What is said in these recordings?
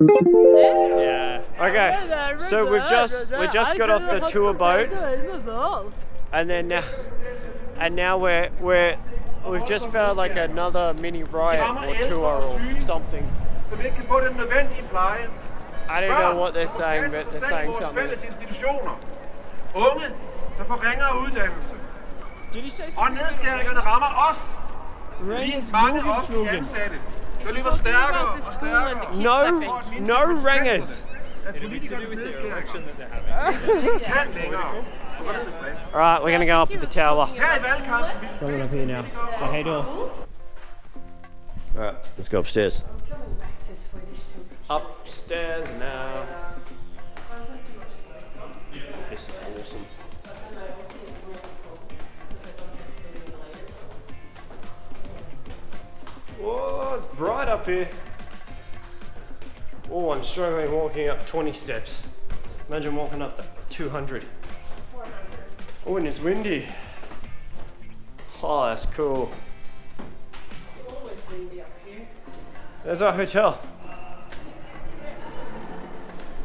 This? Yeah. Okay. So we just got off the tour boat, and then now we've just found like another mini riot or tour or something. I don't know what they're saying, but they're saying something. Did he say something? No ringers. Alright, we're gonna go up at the tower. Going up here now. So hey door. Alright, let's go upstairs. Upstairs now. This is awesome. Whoa, it's bright up here. Oh, I'm struggling walking up 20 steps. Imagine walking up 200. Oh, and it's windy. Oh, that's cool. It's always windy up here. There's our hotel.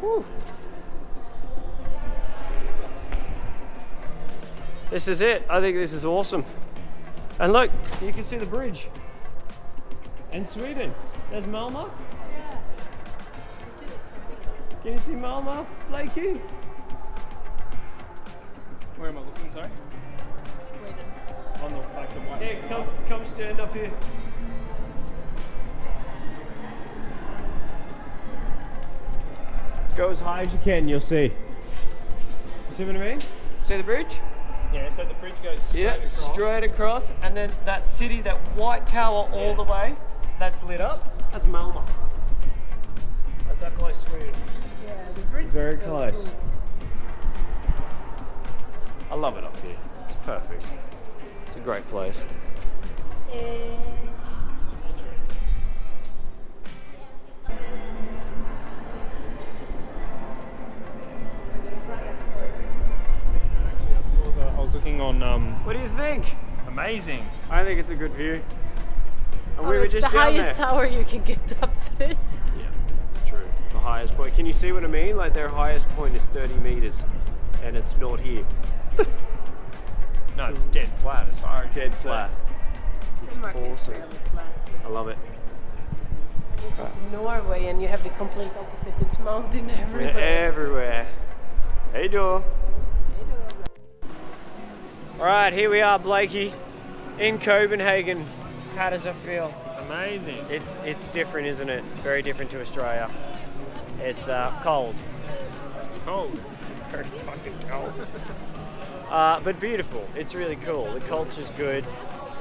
Woo. This is it. I think this is awesome. And look, you can see the bridge. And Sweden. There's Malmö. Yeah. Can you see Malmö, Blakey? Where am I looking, sorry? Sweden. On the back of one. Here, come stand up here. Go as high as you can, you'll see. You see what I mean? See the bridge? Yeah, so the bridge goes Straight across, and then that city, that white tower all the way, that's lit up, that's Malmö. That's how close Sweden is. Yeah, the bridge Very is so close. cool. I love it up here. It's perfect. It's a great place. I was looking on. What do you think? Amazing. I think it's a good view. And Oh, we were it's just the down highest there. tower you can get up to. Yeah, it's true. The highest point. Can you see what I mean? Like their highest point is 30 meters, and it's not here. No, it's dead flat as far as Dead flat. It's Denmark is awesome. really flat. I love it. Norway, and you have the complete opposite. It's mountain We're everywhere. everywhere. Hey, door. All right, here we are, Blakey, in Copenhagen. How does it feel? Amazing. It's different, isn't it? Very different to Australia. It's cold. Cold. Very fucking cold. But beautiful. It's really cool. The culture's good.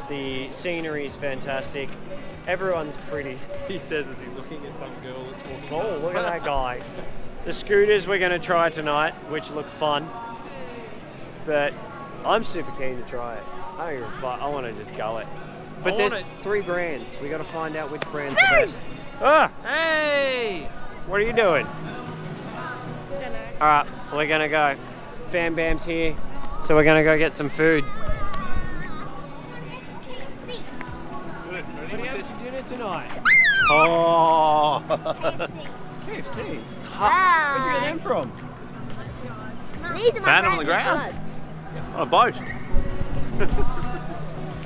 The scenery's fantastic. Everyone's pretty. He says as he's looking at some girl that's walking. Oh, look at that guy. The scooters we're going to try tonight, which look fun. But I'm super keen to try it. I don't give a fuck. I want to just go it. But there's 3 brands. We got to find out which brand's the best. Ah! Hey! What are you doing? All right, we're going to go. Fam Bam's here. So we're going to go get some food. What do you have for dinner tonight? Oh! KFC. Ah. Where'd you get them from? These are my Found them on the ground? On a boat.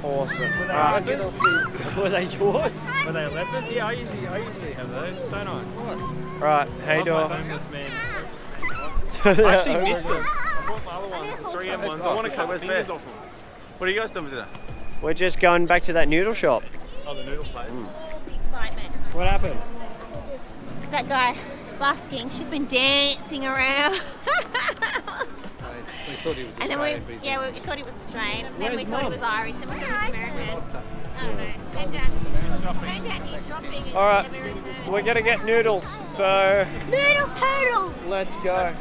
Awesome. Were they yours? Were they leopards? Yeah, I usually have those, don't I? What? Right, hey My door. homeless man. I actually missed them. I bought my other ones, the 3M ones. I want to cut where's fingers Beth? off them. What are you guys doing today? We're just going back to that noodle shop. Oh, the noodle place. excitement. What happened? That guy busking, she's been dancing around. We thought he was And then Australian, but he's we thought he was Australian. Then Where's we thought he Mum? was Irish. Then we thought he was American. I don't know. Came down here shopping and All right, never returned. we're gonna get noodles. So Noodle poodle! let's go.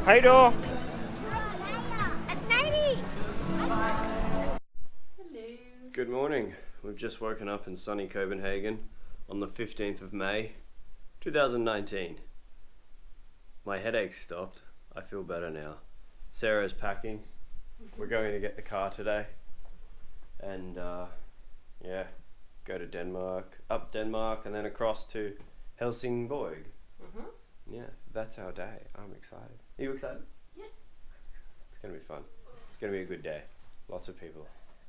Hey door. That's Navy! Good morning. We've just woken up in sunny Copenhagen on the 15th of May, 2019. My headache stopped. I feel better now. Sarah's packing. We're going to get the car today. And yeah, go to Denmark, up Denmark and then across to Helsingborg. Yeah, that's our day. I'm excited. Are you excited? Yes. It's gonna be fun. It's gonna be a good day. Lots of people.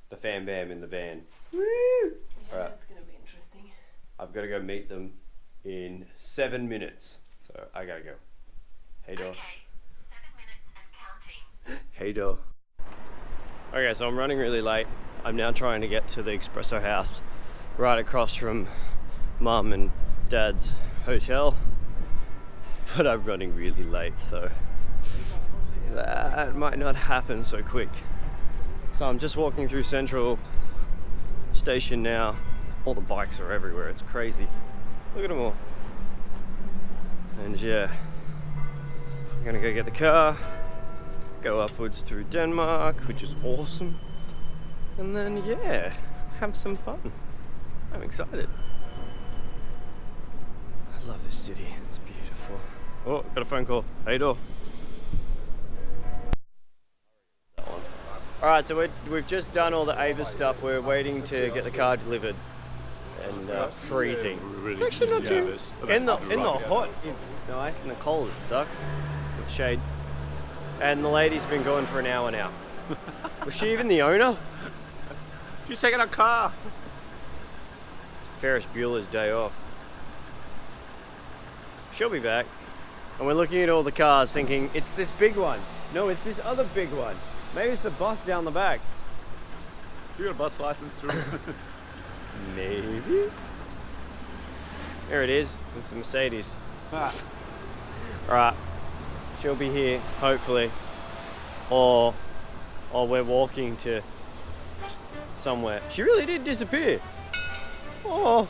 The fam bam in the van. Woo! Yeah, Alright. that's gonna be interesting. I've got to go meet them in 7 minutes. So I gotta go. Hey, Dor. Okay, 7 minutes and counting. Hey, Dor. Okay, so I'm running really late. I'm now trying to get to the Espresso House right across from Mum and Dad's hotel. But I'm running really late, so that might not happen so quick. So I'm just walking through Central Station now. All the bikes are everywhere, it's crazy. Look at them all. And yeah, I'm gonna go get the car, go upwards through Denmark, which is awesome. And then yeah, have some fun. I'm excited. I love this city, it's beautiful. Oh, got a phone call. Hey, Dor. Alright, so we've just done all the Avis stuff. We're waiting to get the car delivered. And freezing. It's actually not too... In the hot, it's nice. In the cold, it sucks. With shade. And the lady's been gone for an hour now. Was she even the owner? She's taking a car. It's Ferris Bueller's day off. She'll be back. And we're looking at all the cars thinking, it's this big one. No, it's this other big one. Maybe it's the bus down the back. You got a bus license too? Maybe. There it is. It's a Mercedes. Alright. She'll be here, hopefully. Or we're walking to somewhere. She really did disappear. Oh.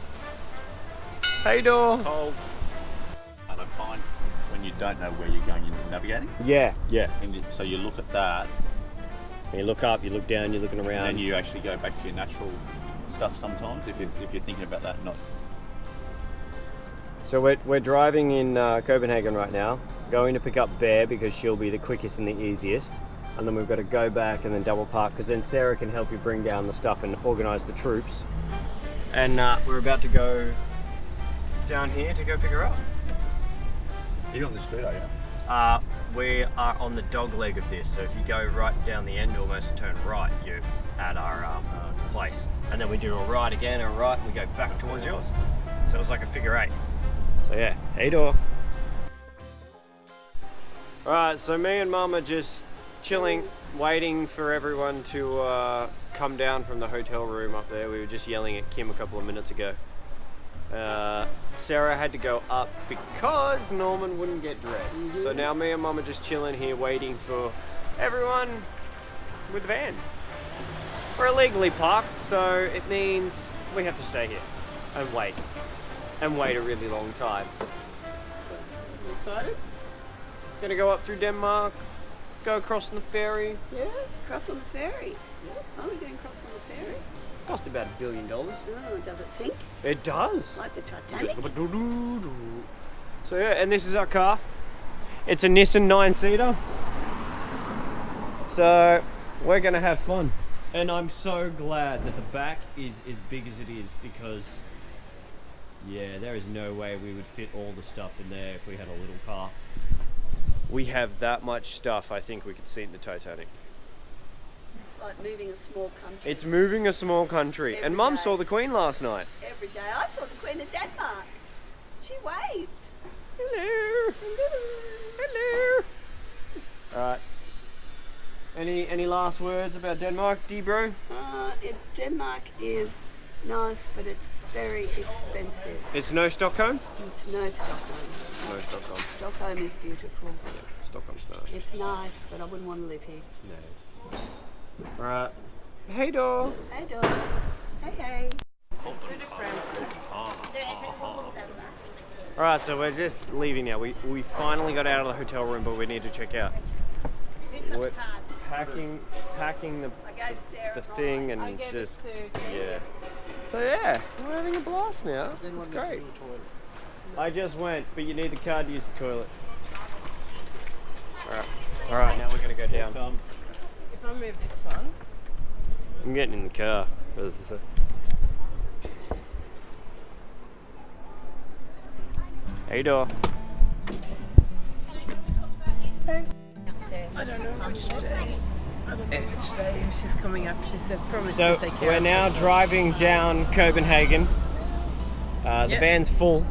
Hey, Dor. Cold. And I find when you don't know where you're going, you're navigating. Yeah. And so you look at that, And you look up, you look down, you're looking and around. then you actually go back to your natural stuff sometimes if you're thinking about that. Not. So we're driving in Copenhagen right now, going to pick up Bear because she'll be the quickest and the easiest. And then we've got to go back and then double park because then Sarah can help you bring down the stuff and organise the troops. And we're about to go down here to go pick her up. You're on the street, are you? We are on the dog leg of this, so if you go right down the end almost and turn right, you're at our place. And then we do a right again, a right, and we go back towards yours. So it was like a figure eight. So yeah, hey, Dor. Alright, so me and Mum are just chilling, waiting for everyone to come down from the hotel room up there. We were just yelling at Kim a couple of minutes ago. Sarah had to go up because Norman wouldn't get dressed. So now me and Mum are just chilling here waiting for everyone with the van. We're illegally parked, so it means we have to stay here and wait. And wait a really long time. You excited? Gonna go up through Denmark, go across on the ferry. Yeah, cross on the ferry. Yeah. Oh, we're going across on the ferry. Cost about $1 billion. Oh, does it sink? It does. Like the Titanic? So yeah, and this is our car. It's a Nissan 9-seater. So we're gonna have fun. And I'm so glad that the back is as big as it is because yeah, there is no way we would fit all the stuff in there if we had a little car. We have that much stuff, I think we could seat in the Titanic. It's like moving a small country. It's moving a small country. Every And Mum day. saw the Queen last night. Every day. I saw the Queen of Denmark. She waved. Hello. Hello. Alright. Any last words about Denmark, D-bro? Denmark is nice, but it's very expensive. It's no Stockholm? It's no Stockholm. No Stockholm. Stockholm is beautiful. Yeah, Stockholm's nice. It's nice, but I wouldn't want to live here. No. Alright. Hey, Dor. Hey, dog. Hey, hey. Alright, so we're just leaving now. We finally got out of the hotel room, but we need to check out. Who's got We're the cards? packing the I gave Sarah the thing I and gave just it to yeah. So yeah, we're having a blast now. It's great. I just went, but you need the card to use the toilet. Alright, now we're gonna go down. If I move this one. I'm getting in the car. Hey, Dor. I don't know which day. I don't know which day she's coming up. She said promise So to take care we're of now us. driving down Copenhagen. The Yep. van's full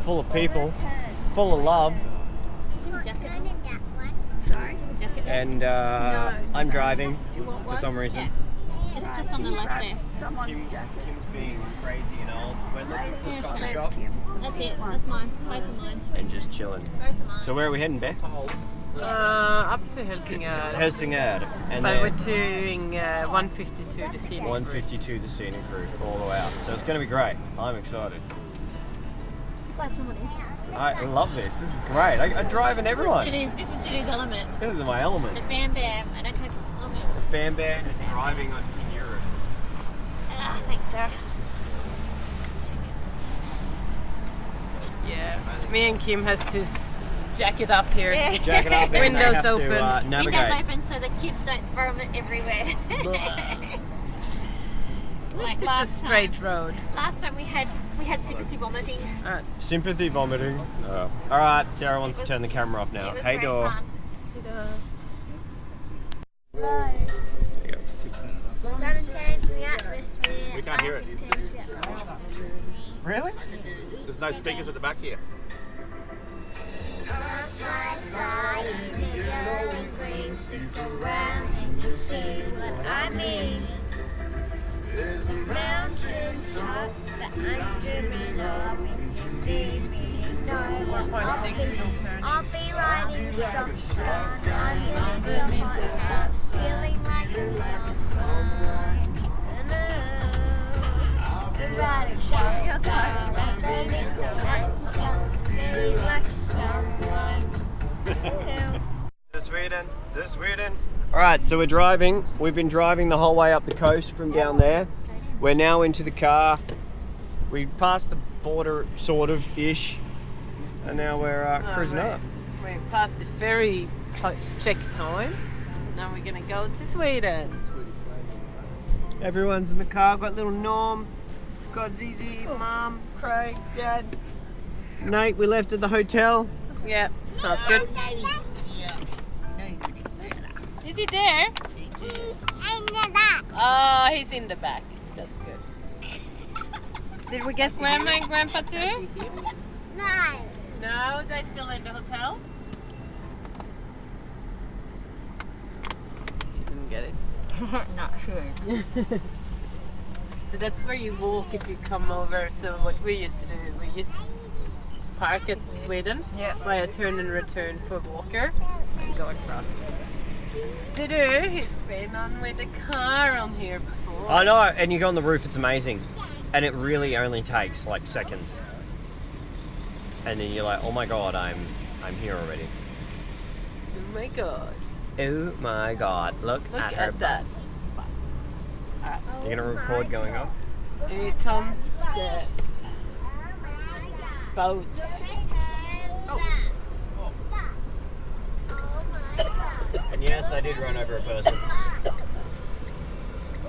of people, full of love, Sorry. and I'm driving for some reason. It's just on the left there. Kim's being crazy and old. We're looking for a coffee shop That's it. That's mine. Both of mine. and just chilling. Both of mine. So where are we heading, Beck? Up to Helsingør. Helsingør, and But we're then doing 152 the scenic route. 152 the scenic route all the way out. So it's going to be great. I'm excited. Glad someone is. I love this. This is great. I drive in everyone. This is Judy's element. This is my element. The fan bam. I don't have element. Fan band and driving in Europe. Thanks, Sarah. Yeah, me and Kim has to jack it up here. Jack it up. and Windows they have open. To, navigate. Windows open so the kids don't vomit everywhere. Like It's a last straight time. road. Last time we had sympathy vomiting. Sympathy vomiting. All right, Sarah wants to turn the camera off now. It was Hey, very Dora. fun. There you go. Sometimes the atmosphere. We can't hear it. Really? There's no speakers at the back here. Time flies by in the yellow and green. Stick around and you'll see what I mean. There's a mountain top that I'm dreaming of. If you leave me, you know what I'll 4.6 be. will turn. I'll be riding shotgun underneath the hot sun, feeling like I'm someone. And riding shotgun underneath the hot sun, feeling like someone. To Sweden. All right, so we're driving. We've been driving the whole way up the coast from down there. We're now into the car. We passed the border, sort of ish, and now we're cruising up. We passed the ferry checkpoint. Now we're gonna go to Sweden. Everyone's in the car. Got little Norm, got Zizi, Mum, Craig, Dad, Nate. We left at the hotel. Yeah, sounds good. Is he there? He's in the back. Oh, he's in the back. That's good. Did we get Grandma and Grandpa too? No. No, they're still in the hotel. She didn't get it. Not sure. So that's where you walk if you come over. So what we used to do, we used to park at Sweden by a turn and return for Walker and go across. Dudu, he's been on with a car on here before. I know, and you go on the roof. It's amazing, and it really only takes like seconds. And then you're like, oh my god, I'm here already. Oh my god. Oh my god, look Look at her at that. You're gonna record going up? Here comes the boat. And yes, I did run over a person.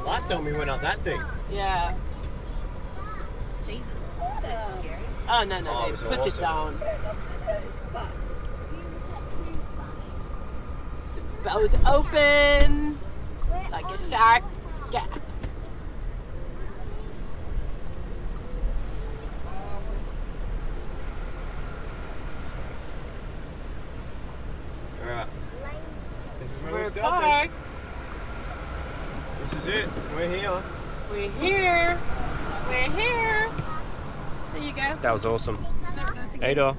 Last time we went up that thing. Yeah. Jesus. That's scary. Oh no, Oh, it they was put awesome. it down. The boat open like a shark gap. Alright. This is where We're we're stopping. parked. This is it. We're here. We're here. We're here. There you go. That was awesome. Hey, Dor.